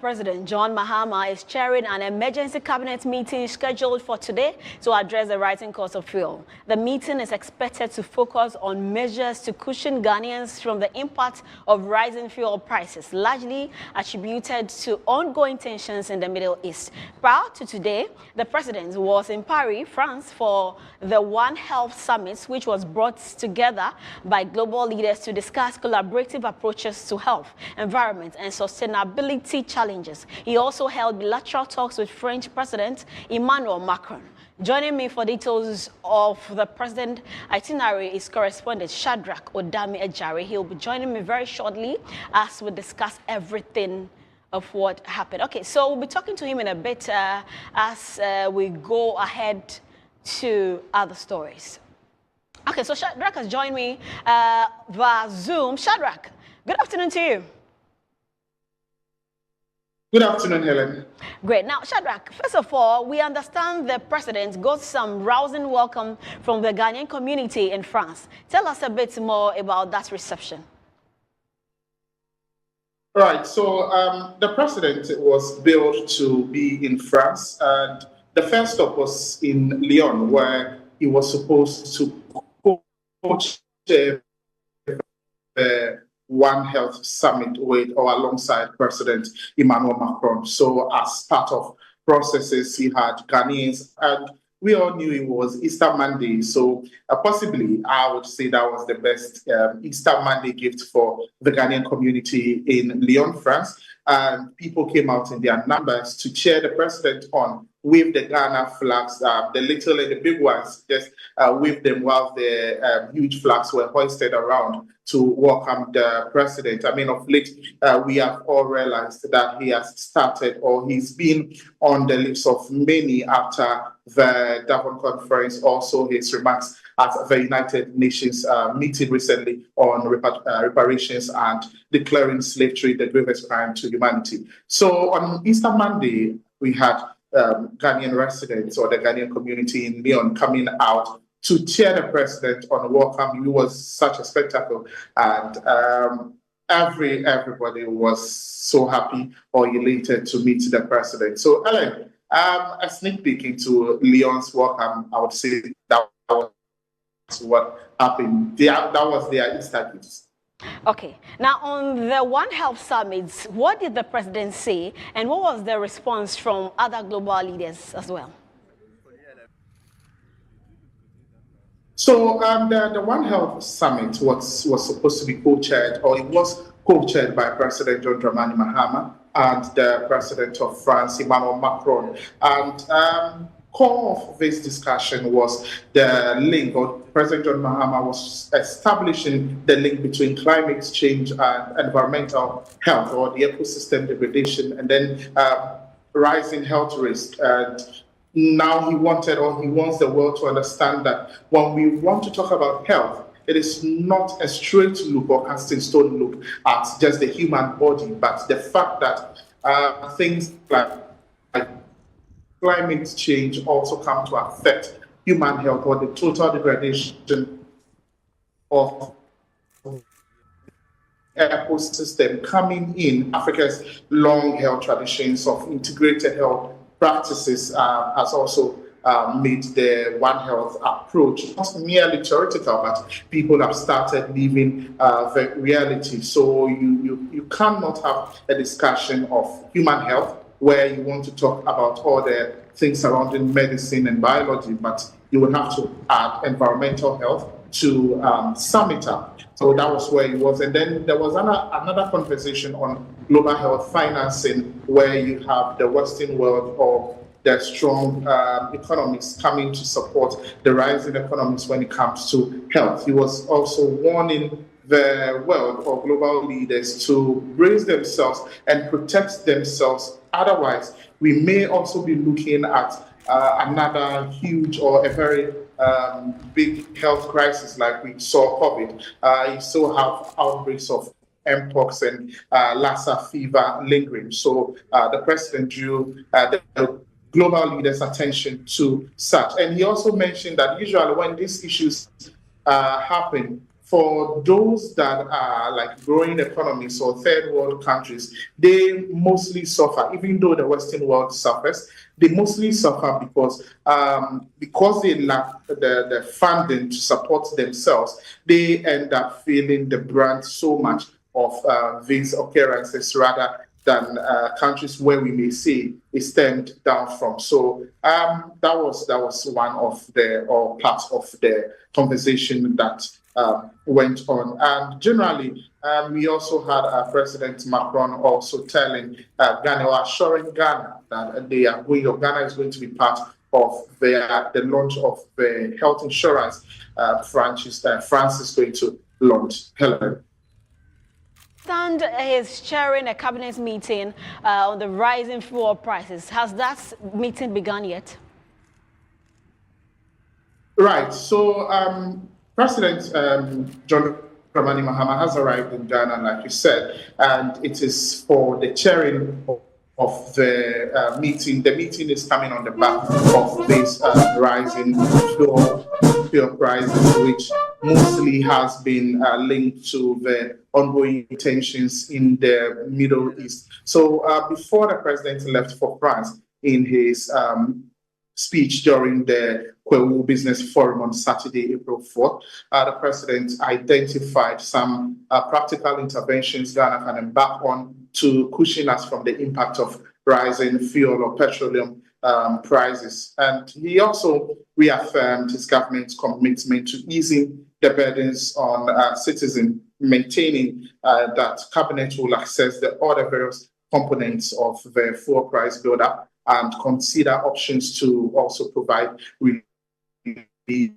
President John Mahama is chairing an emergency cabinet meeting scheduled for today to address the rising cost of fuel. The meeting is expected to focus on measures to cushion Ghanaians from the impact of rising fuel prices, largely attributed to ongoing tensions in the Middle East. Prior to today, the president was in Paris, France, for the One Health Summit, which was brought together by global leaders to discuss collaborative approaches to health, environment, and sustainability challenges. He also held bilateral talks with French President Emmanuel Macron. Joining me for details of the president's itinerary is correspondent Shadrach Odami Ejari. He'll be joining me very shortly as we discuss everything of what happened. Okay, so we'll be talking to him in a bit as we go ahead to other stories. Okay, so Shadrach has joined me via Zoom. Shadrach, good afternoon to you. Good afternoon, Helen. Great. Now, Shadrach, first of all, we understand the president got some rousing welcome from the Ghanaian community in France. Tell us a bit more about that reception. Right. So the president was billed to be in France, and the first stop was in Lyon, where he was supposed to coach the One Health Summit with or alongside President Emmanuel Macron. So as part of processes, he had Ghanaians, and we all knew it was Easter Monday. So possibly, I would say that was the best Easter Monday gift for the Ghanaian community in Lyon, France. And people came out in their numbers to cheer the president on, wave the Ghana flags, the little and the big ones, just wave them while the huge flags were hoisted around to welcome the president. I mean, of late, we have all realized that he has started, or he's been on the lips of many after the Davos conference, also his remarks at the United Nations meeting recently on reparations and declaring slavery the gravest crime to humanity. So on Easter Monday, we had Ghanaian residents or the Ghanaian community in Lyon coming out to cheer the president on welcome. It was such a spectacle, and everybody was so happy or elated to meet the president. So, Ellen, a sneak peek into Lyon's welcome, I would say that was what happened. That was their Easter gifts. Okay. Now, on the One Health Summit, what did the president say, and what was the response from other global leaders as well? So the One Health Summit was supposed to be co-chaired, or it was co-chaired by President John Dramani Mahama and the President of France, Emmanuel Macron. And core of this discussion was the link, or President John Mahama was establishing the link between climate change and environmental health, or the ecosystem degradation, and then rising health risk. And now he wants the world to understand that when we want to talk about health, it is not a straight look or casting stone look at just the human body, but the fact that things like climate change also come to affect human health, or the total degradation of ecosystem coming in. Africa's long-held traditions of integrated health practices has also made the One Health approach not merely theoretical, but people have started living the reality. So you cannot have a discussion of human health where you want to talk about all the things surrounding medicine and biology, but you will have to add environmental health to sum it up. So that was where it was. And then there was another conversation on global health financing, where you have the Western world or the strong economies coming to support the rising economies when it comes to health. He was also warning the world or global leaders to brace themselves and protect themselves. Otherwise, we may also be looking at another huge or a very big health crisis like we saw COVID. You still have outbreaks of Mpox and Lassa fever lingering. So the president drew the global leaders' attention to such. And he also mentioned that usually when these issues happen, for those that are like growing economies or third world countries, they mostly suffer. Even though the Western world suffers, they mostly suffer because they lack the funding to support themselves. They end up feeling the brunt so much of these occurrences rather than countries where we may see it stemmed down from. So that was one of the or part of the conversation that went on. And generally, we also had President Macron also telling Ghana or assuring Ghana that Ghana is going to be part of the launch of the health insurance franchise France is going to launch. Hello. And is chairing a cabinet meeting on the rising fuel prices. Has that meeting begun yet? Right. So President John Dramani Mahama has arrived in Ghana, like you said, and it is for the chairing of the meeting. The meeting is coming on the back of this rising fuel prices, which mostly has been linked to the ongoing tensions in the Middle East. So before the president left for France in his speech during the Kwewu Business Forum on Saturday, April 4th, the president identified some practical interventions Ghana can embark on to cushion us from the impact of rising fuel or petroleum prices. And he also reaffirmed his government's commitment to easing the burdens on citizens, maintaining that cabinet will assess the other various components of the fuel price build-up and consider options to also provide relief